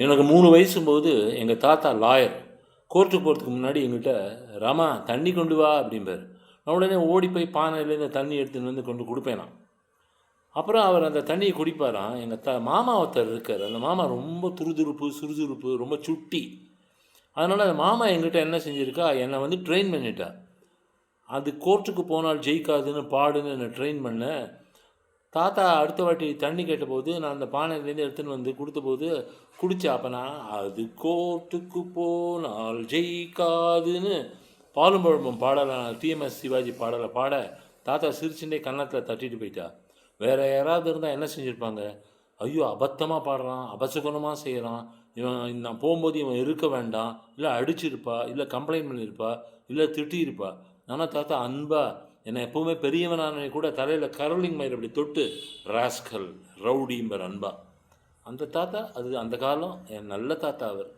எனக்கு 3 வயசும்போது எங்கள் தாத்தா லாயர். கோர்ட்டுக்கு போகிறதுக்கு முன்னாடி எங்கிட்ட, "ராமா தண்ணி கொண்டு வா" அப்படிம்பார். நான் உடனே ஓடி போய் பானையிலேருந்து தண்ணி எடுத்துன்னு வந்து கொண்டு கொடுப்பேன் நான். அப்புறம் அவர் அந்த தண்ணியை குடிப்பாராம். எங்கள் மாமா ஒருத்தர் இருக்கார். அந்த மாமா ரொம்ப துருதுருப்பு, சுறுசுறுப்பு, ரொம்ப சுட்டி. அதனால் அந்த மாமா எங்கிட்ட என்ன செஞ்சுருக்கா, என்னை வந்து ட்ரெயின் பண்ணிட்டா. அது கோர்ட்டுக்கு போனால் ஜெயிக்காதுன்னு பாடுன்னு என்னை ட்ரெயின் பண்ண. தாத்தா அடுத்த வாட்டி தண்ணி கேட்டபோது நான் அந்த பானையிலேருந்து எடுத்துன்னு வந்து கொடுத்தபோது குடித்தேன். அப்போ நான் அது கோர்ட்டுக்கு போனால் ஜெயிக்காதுன்னு பாலும் பழமும் பாடலை டிஎம்எஸ் சிவாஜி பாடலை பாட தாத்தா சிரிச்சுட்டே கன்னத்தில் தட்டிட்டு போயிட்டா. வேறு யாராவது இருந்தால் என்ன செஞ்சுருப்பாங்க? ஐயோ அபத்தமாக பாடுறான், அபசகுணமாக செய்கிறான், இவன் நான் போகும்போது இவன் இருக்க வேண்டாம், இல்லை அடிச்சிருப்பா, இல்லை கம்ப்ளைண்ட் பண்ணியிருப்பா, இல்லை திட்டியிருப்பா. ஆனால் தாத்தா அன்பா என்னை எப்போவுமே பெரியவனானே கூட தலையில் கரோலிங் மயிர் அப்படி தொட்டு ராஸ்கல் ரவுடிம்பர் அன்பா. அந்த தாத்தா அது அந்த காலம் என் நல்ல தாத்தா அவர்.